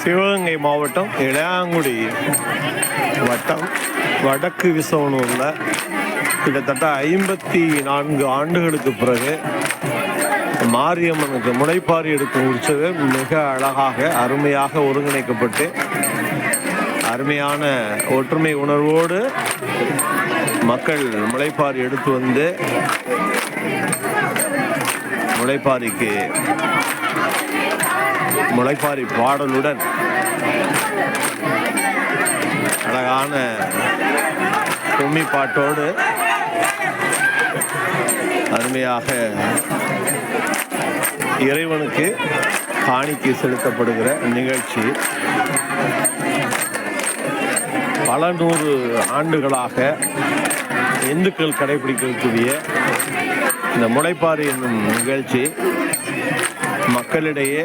சிவகங்கை மாவட்டம் இளையாங்குடி வட்டம் வடக்கு விசவனூரில் கிட்டத்தட்ட 54 ஆண்டுகளுக்கு பிறகு மாரியம்மனுக்கு முளைப்பாரி எடுக்கும் உற்சவம் மிக அழகாக அருமையாக ஒருங்கிணைக்கப்பட்டு அருமையான ஒற்றுமை உணர்வோடு மக்கள் முளைப்பாரி எடுத்து வந்து முளைப்பாரி பாடலுடன் அழகான கும்மி பாட்டோடு அருமையாக இறைவனுக்கு காணிக்கை செலுத்தப்படுகிற நிகழ்ச்சி பல 100 ஆண்டுகளாக இந்துக்கள் கடைபிடிக்கக்கூடிய இந்த முளைப்பாரி என்னும் நிகழ்ச்சி மக்களிடையே